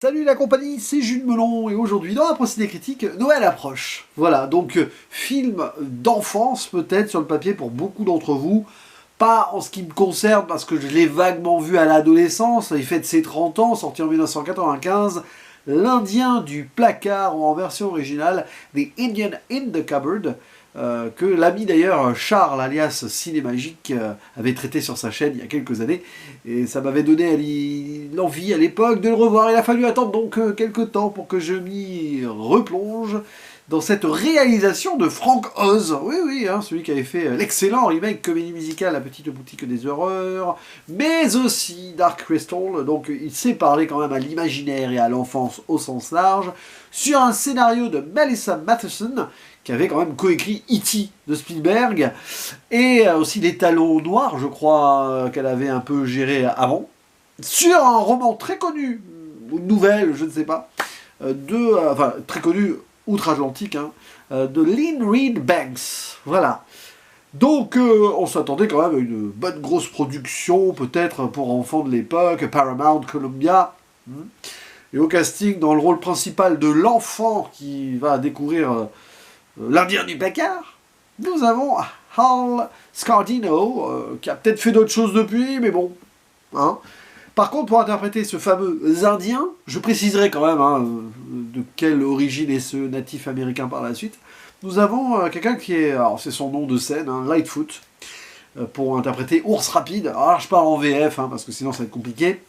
Salut la compagnie, c'est Jules Melon et aujourd'hui dans la procédé critique, Noël approche. Voilà, donc film d'enfance peut-être sur le papier pour beaucoup d'entre vous. Pas en ce qui me concerne parce que je l'ai vaguement vu à l'adolescence, il fête ses 30 ans, sorti en 1995. L'Indien du placard en version originale, The Indian in the Cupboard, que l'ami d'ailleurs Charles alias Cinémagique avait traité sur sa chaîne il y a quelques années et ça m'avait donné l'envie à l'époque de le revoir. Il a fallu attendre donc quelques temps pour que je m'y replonge dans cette réalisation de Frank Oz, oui, hein, celui qui avait fait l'excellent remake comédie musicale La Petite Boutique des Horreurs, mais aussi Dark Crystal, donc il sait parler quand même à l'imaginaire et à l'enfance au sens large, sur un scénario de Melissa Matheson, qui avait quand même coécrit E.T. de Spielberg, et aussi Les Talons Noirs, je crois, qu'elle avait un peu géré avant, sur un roman très connu, ou une nouvelle, je ne sais pas, enfin très connu, outre-Atlantique, hein, de Lynn Reed Banks. Voilà. Donc on s'attendait quand même à une bonne grosse production, peut-être pour enfants de l'époque, Paramount, Columbia. Et au casting, dans le rôle principal de l'enfant qui va découvrir l'Indien du placard, nous avons Hal Scardino, qui a peut-être fait d'autres choses depuis, mais bon. Hein. Par contre, pour interpréter ce fameux Indien, je préciserai quand même de quelle origine est ce natif américain par la suite, nous avons quelqu'un qui est, alors c'est son nom de scène, Lightfoot, pour interpréter Ours Rapide. Alors je parle en VF, parce que sinon ça va être compliqué.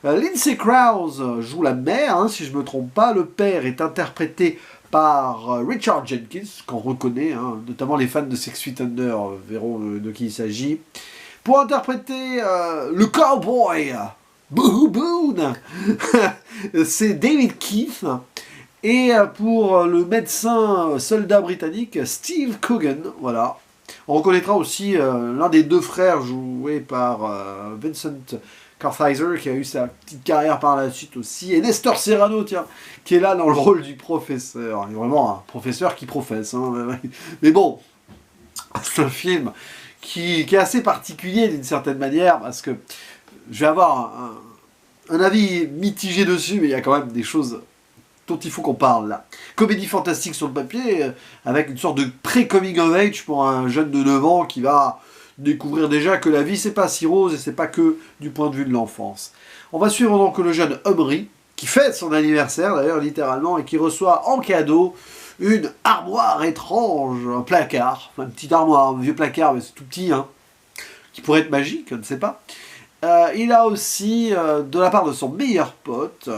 Lindsay Krause joue la mère, si je ne me trompe pas. Le père est interprété par Richard Jenkins, qu'on reconnaît, notamment les fans de Six Feet Under verront de qui il s'agit. Pour interpréter le cowboy, Boo Boone, c'est David Keith. Et pour le médecin soldat britannique, Steve Coogan, voilà. On reconnaîtra aussi l'un des deux frères joué par Vincent Kartheiser, qui a eu sa petite carrière par la suite aussi, et Nestor Serrano, tiens, qui est là dans le rôle du professeur. Il est vraiment un professeur qui professe. Mais bon, c'est un film qui est assez particulier d'une certaine manière, parce que je vais avoir un avis mitigé dessus, mais il y a quand même des choses dont il faut qu'on parle là. Comédie fantastique sur le papier, avec une sorte de pré-coming of age pour un jeune de 9 ans qui va découvrir déjà que la vie c'est pas si rose et c'est pas que du point de vue de l'enfance. On va suivre donc le jeune Omri, qui fête son anniversaire d'ailleurs littéralement, et qui reçoit en cadeau une armoire étrange, un placard, une petite armoire, un vieux placard, mais c'est tout petit, qui pourrait être magique, je ne sais pas. Il a aussi, de la part de son meilleur pote,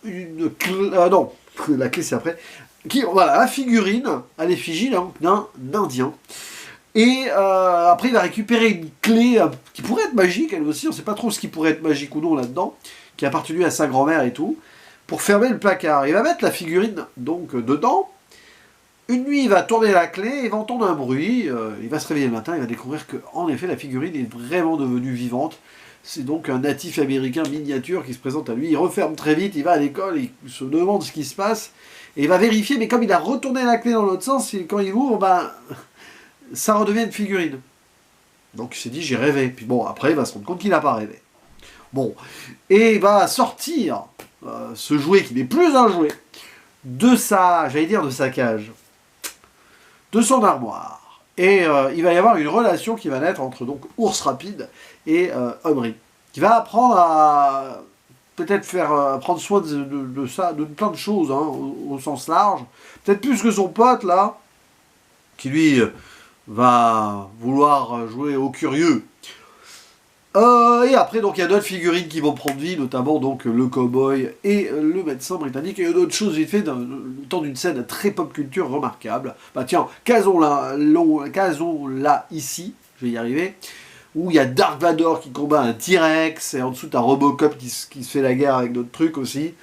une clé, non, la clé c'est après, voilà, la figurine à l'effigie d'un Indien. Et après il va récupérer une clé qui pourrait être magique, elle aussi, on ne sait pas trop ce qui pourrait être magique ou non là-dedans, qui a appartenu à sa grand-mère et tout, pour fermer le placard. Il va mettre la figurine donc dedans. Une nuit, il va tourner la clé, il va entendre un bruit, il va se réveiller le matin, il va découvrir que, en effet, la figurine est vraiment devenue vivante. C'est donc un natif américain miniature qui se présente à lui. Il referme très vite, il va à l'école, il se demande ce qui se passe, et il va vérifier, mais comme il a retourné la clé dans l'autre sens, quand il ouvre, ça redevient une figurine. Donc il s'est dit, j'ai rêvé. Puis bon, après, il va se rendre compte qu'il n'a pas rêvé. Bon, et il va sortir ce jouet qui n'est plus un jouet, de sa cage, de son armoire. Et il va y avoir une relation qui va naître entre donc Ours Rapide et Omri, qui va apprendre à peut-être prendre soin de ça, de plein de choses, au sens large. Peut-être plus que son pote, là, qui lui va vouloir jouer au curieux. Et après, donc, il y a d'autres figurines qui vont prendre vie, notamment donc le cowboy et le médecin britannique. Et d'autres choses vite fait, le temps d'une scène très pop culture remarquable. Tiens, casons-la ici, je vais y arriver, où il y a Dark Vador qui combat un T-Rex, et en dessous, t'as Robocop qui se fait la guerre avec d'autres trucs aussi.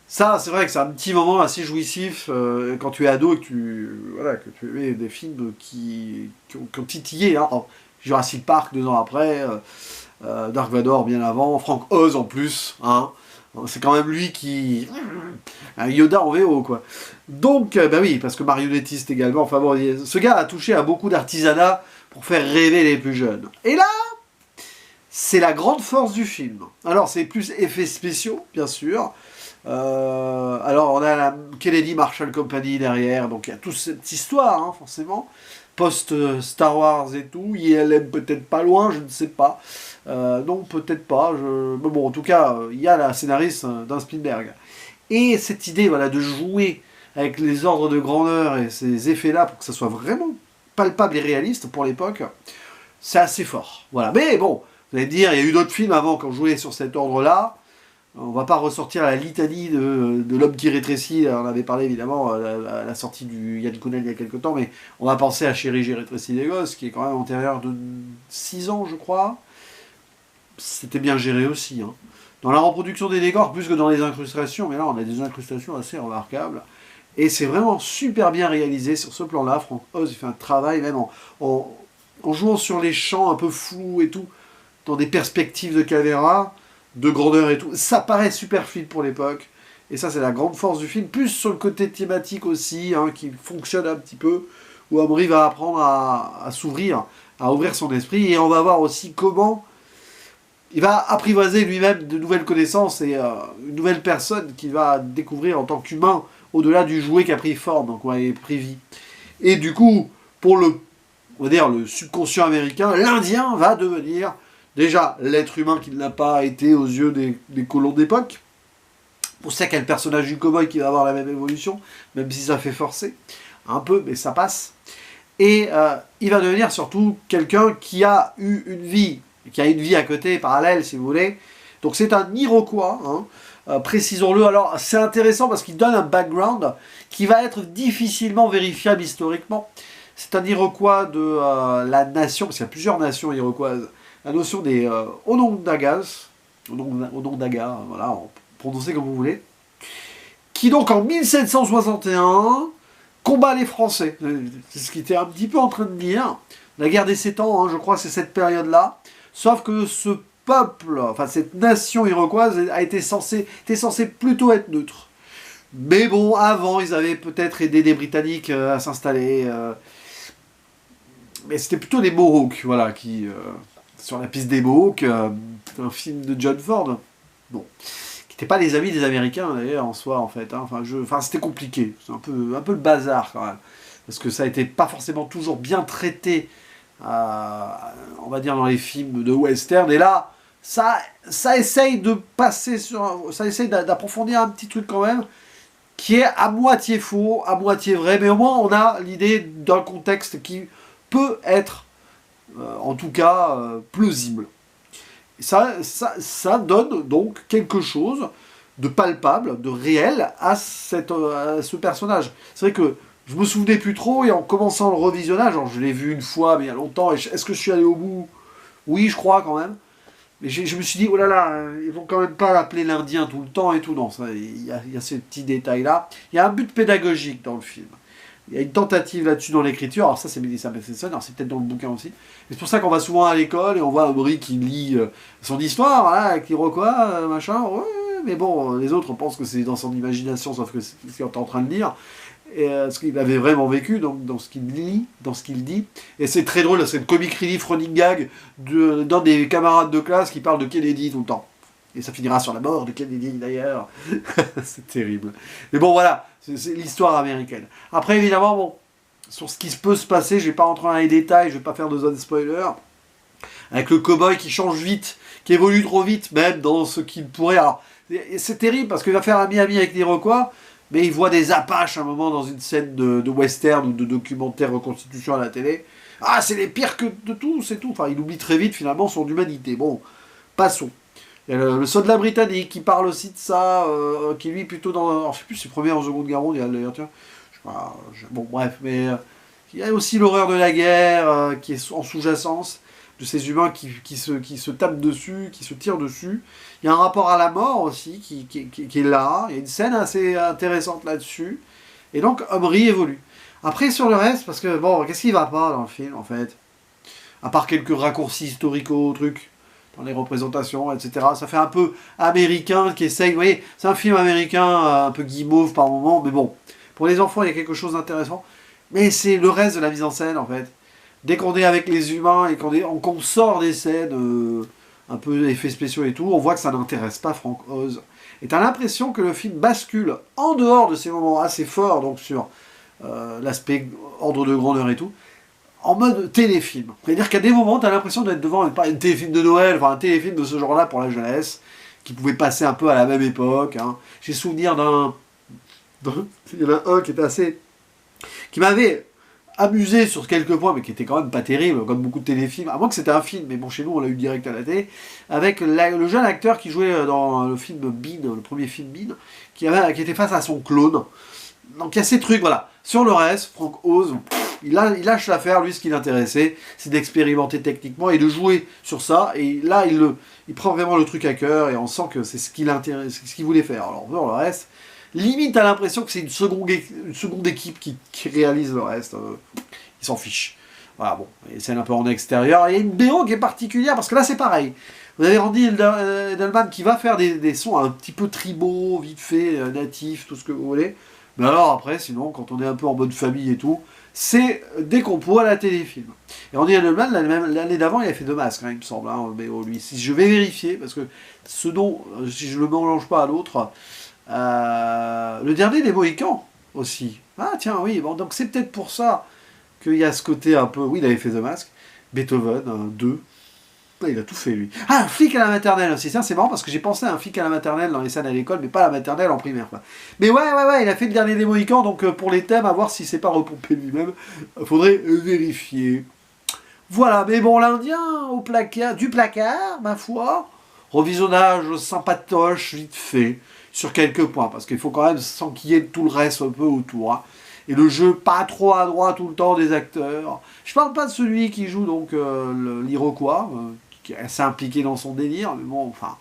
Ça, c'est vrai que c'est un petit moment assez jouissif quand tu es ado et que tu mets des films qui ont titillé. Jurassic Park 2 ans après, Dark Vador bien avant, Frank Oz en plus, c'est quand même lui qui... un Yoda en VO, quoi. Donc, oui, parce que marionnettiste également, enfin bon, ce gars a touché à beaucoup d'artisanat pour faire rêver les plus jeunes. Et là, c'est la grande force du film. Alors, c'est plus effets spéciaux, bien sûr, Alors on a la Kennedy Marshall Company derrière, donc il y a toute cette histoire, hein, forcément. Post-Star Wars et tout, ILM peut-être pas loin, je ne sais pas. Non, peut-être pas. Mais bon, en tout cas, il y a la scénariste d'un Spielberg. Et cette idée, voilà, de jouer avec les ordres de grandeur et ces effets-là pour que ça soit vraiment palpable et réaliste pour l'époque, c'est assez fort. Voilà. Mais bon, vous allez me dire, il y a eu d'autres films avant qui ont joué sur cet ordre-là. On va pas ressortir la litanie de l'homme qui rétrécit. On avait parlé évidemment à la sortie du Yann Kounen il y a quelques temps, mais on va penser à Chérie, j'ai rétréci des gosses, qui est quand même antérieur de 6 ans, je crois. C'était bien géré aussi. Hein. Dans la reproduction des décors, plus que dans les incrustations, mais là on a des incrustations assez remarquables. Et c'est vraiment super bien réalisé sur ce plan-là. Frank Oz il fait un travail même en jouant sur les champs un peu flous et tout, dans des perspectives de caméra, de grandeur et tout. Ça paraît super fluide pour l'époque. Et ça, c'est la grande force du film. Plus sur le côté thématique aussi, hein, qui fonctionne un petit peu, où Amaury va apprendre à s'ouvrir, à ouvrir son esprit. Et on va voir aussi comment il va apprivoiser lui-même de nouvelles connaissances et une nouvelle personne qu'il va découvrir en tant qu'humain, au-delà du jouet qui a pris forme, donc ouais, et pris vie. Et du coup, pour on va dire, le subconscient américain, l'Indien va devenir déjà l'être humain qu'il n'a pas été aux yeux des colons d'époque. On sait quel personnage du cow-boy qui va avoir la même évolution, même si ça fait forcer un peu, mais ça passe. Et il va devenir surtout quelqu'un qui a eu une vie, qui a une vie à côté, parallèle si vous voulez. Donc c'est un Iroquois, hein, précisons-le. Alors c'est intéressant parce qu'il donne un background qui va être difficilement vérifiable historiquement. C'est un Iroquois de la nation, parce qu'il y a plusieurs nations iroquoises, la notion des Onondagas, Onondaga, voilà, prononcez comme vous voulez, qui donc en 1761 combat les Français. C'est ce qu'il était un petit peu en train de dire. La guerre des 7 ans, hein, je crois que c'est cette période-là. Sauf que ce peuple, enfin cette nation iroquoise était censée plutôt être neutre. Mais bon, avant, ils avaient peut-être aidé des Britanniques à s'installer. Mais c'était plutôt les Mohawks, voilà, qui... sur la piste des Mohawks, un film de John Ford. Bon. Qui n'étaient pas les amis des Américains, d'ailleurs, en soi, en fait. Hein. Enfin, c'était compliqué. C'est un peu le bazar, quand même. Parce que ça n'était pas forcément toujours bien traité, on va dire, dans les films de western. Et là, ça essaye de passer sur... Ça essaye d'approfondir un petit truc, quand même, qui est à moitié faux, à moitié vrai. Mais au moins, on a l'idée d'un contexte qui peut être, en tout cas, plausible. Ça donne donc quelque chose de palpable, de réel à ce personnage. C'est vrai que je me souvenais plus trop et en commençant le revisionnage, alors je l'ai vu une fois mais il y a longtemps, est-ce que je suis allé au bout? Oui, je crois quand même. Mais je me suis dit, oh là là, ils vont quand même pas l'appeler l'Indien tout le temps et tout. Non, il y a ces petits détails-là. Il y a un but pédagogique dans le film. Il y a une tentative là-dessus dans l'écriture. Alors ça, c'est Melissa Matheson, alors c'est peut-être dans le bouquin aussi. C'est pour ça qu'on va souvent à l'école et on voit Amaury qui lit son histoire, voilà, avec l'Iroquois, machin. Ouais, mais bon, les autres pensent que c'est dans son imagination, sauf que c'est ce qu'il est en train de lire. Et ce qu'il avait vraiment vécu dans ce qu'il lit, dans ce qu'il dit. Et c'est très drôle, c'est le comic relief running gag d'un des camarades de classe qui parle de Kennedy tout le temps. Et ça finira sur la mort de Kennedy d'ailleurs. C'est terrible. Mais bon, voilà, c'est l'histoire américaine. Après, évidemment, bon, sur ce qui peut se passer, je vais pas rentrer dans les détails, je vais pas faire de zone spoiler. Avec le cow-boy qui change vite, qui évolue trop vite, même dans ce qu'il pourrait. Alors, c'est terrible parce qu'il va faire ami-ami avec l'Iroquois, mais il voit des Apaches à un moment dans une scène de western ou de documentaire reconstitution à la télé. Ah, c'est les pires que de tout, c'est tout. Enfin, il oublie très vite finalement son humanité. Bon, passons. Il y a le soldat britannique qui parle aussi de ça, qui lui plutôt dans... Alors, je sais plus si c'est Première ou Seconde Guerre mondiale d'ailleurs, tiens. Bon, bref, mais... il y a aussi l'horreur de la guerre qui est en sous-jacence, de ces humains qui se tapent dessus, qui se tirent dessus. Il y a un rapport à la mort aussi qui est là. Il y a une scène assez intéressante là-dessus. Et donc, Amaury évolue. Après, sur le reste, parce que, bon, qu'est-ce qui va pas dans le film, en fait? À part quelques raccourcis historicaux, trucs, dans les représentations, etc. Ça fait un peu américain qui essaye... Vous voyez, c'est un film américain un peu guimauve par moment, mais bon, pour les enfants, il y a quelque chose d'intéressant. Mais c'est le reste de la mise en scène, en fait. Dès qu'on est avec les humains et qu'on sort des scènes un peu effets spéciaux et tout, on voit que ça n'intéresse pas Frank Oz. Et t'as l'impression que le film bascule en dehors de ces moments assez forts, donc sur l'aspect ordre de grandeur et tout, en mode téléfilm. C'est-à-dire qu'à des moments, t'as l'impression d'être devant pas un téléfilm de Noël, enfin un téléfilm de ce genre-là pour la jeunesse, qui pouvait passer un peu à la même époque. Hein. J'ai souvenir il y en a un qui était assez... qui m'avait amusé sur quelques points, mais qui était quand même pas terrible, comme beaucoup de téléfilms, à moins que c'était un film, mais bon, chez nous, on l'a eu direct à la télé, avec le jeune acteur qui jouait dans le film Bean, le premier film Bean, qui était face à son clone. Donc il y a ces trucs, voilà. Sur le reste, Franck Oz, il lâche l'affaire, lui, ce qui l'intéressait, c'est d'expérimenter techniquement et de jouer sur ça, et là, il prend vraiment le truc à cœur, et on sent que c'est ce qu'il voulait faire. Alors, sur le reste... Limite, t'as l'impression que c'est une seconde équipe qui réalise le reste. Ils s'en fichent. Voilà, bon, et c'est un peu en extérieur. Il y a une BO qui est particulière, parce que là, c'est pareil. Vous avez Randy Edelman qui va faire des sons un petit peu tribaux, vite fait, natifs, tout ce que vous voulez. Mais alors, après, sinon, quand on est un peu en mode famille et tout, c'est des compos à la téléfilm. Et Randy Edelman, l'année d'avant, il a fait deux masques, hein, il me semble, hein, BO, lui. Si je vais vérifier, parce que ce dont, si je ne le mélange pas à l'autre... le dernier des Mohicans aussi. Ah tiens, oui, bon, donc c'est peut-être pour ça qu'il y a ce côté un peu... Oui, il avait fait The Mask, Beethoven, 2. Ah, il a tout fait, lui. Ah, un flic à la maternelle aussi. C'est marrant parce que j'ai pensé à un flic à la maternelle dans les scènes à l'école, mais pas à la maternelle en primaire. Quoi. Mais ouais, il a fait le dernier des Mohicans, donc pour les thèmes, à voir si c'est pas repompé lui-même, faudrait vérifier. Voilà, mais bon, l'Indien du placard, ma foi, revisionnage sympatoche, vite fait, sur quelques points, parce qu'il faut quand même s'enquiller de tout le reste un peu autour. Hein. Et le jeu pas trop à droite tout le temps des acteurs. Je parle pas de celui qui joue donc l'Iroquois, qui est assez impliqué dans son délire, mais bon, enfin,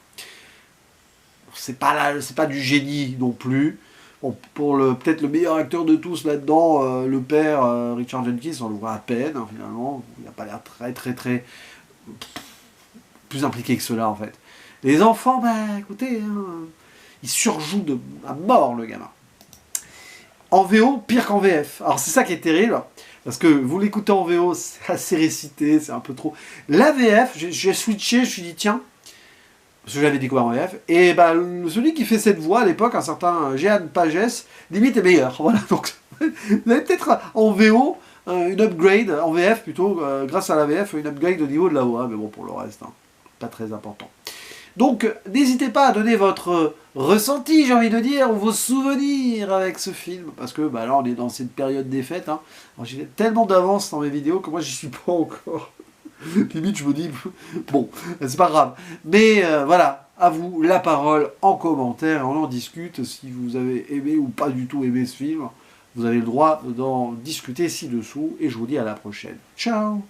c'est pas du génie non plus. Bon, pour peut-être le meilleur acteur de tous là-dedans, le père Richard Jenkins, on le voit à peine, hein, finalement. Il n'a pas l'air très plus impliqué que cela, en fait. Les enfants, bah, écoutez, hein, il surjoue à mort, le gamin. En VO, pire qu'en VF. Alors, c'est ça qui est terrible, parce que vous l'écoutez en VO, c'est assez récité, c'est un peu trop... La VF, j'ai switché, je me suis dit, tiens, parce que j'avais découvert en VF, et bah, celui qui fait cette voix à l'époque, un certain Jehan Pages, limite est meilleur. Voilà, donc vous avez peut-être en VO une upgrade, en VF plutôt, grâce à la VF, une upgrade au niveau de la voix, mais bon, pour le reste, hein, pas très important. Donc, n'hésitez pas à donner votre ressenti, j'ai envie de dire, ou vos souvenirs avec ce film, parce que bah, là, on est dans cette période des fêtes. Hein. J'ai tellement d'avance dans mes vidéos que moi, j'y suis pas encore. Limite, je me dis, bon, c'est pas grave. Mais voilà, à vous la parole en commentaire, on en discute. Si vous avez aimé ou pas du tout aimé ce film, vous avez le droit d'en discuter ci-dessous, et je vous dis à la prochaine. Ciao!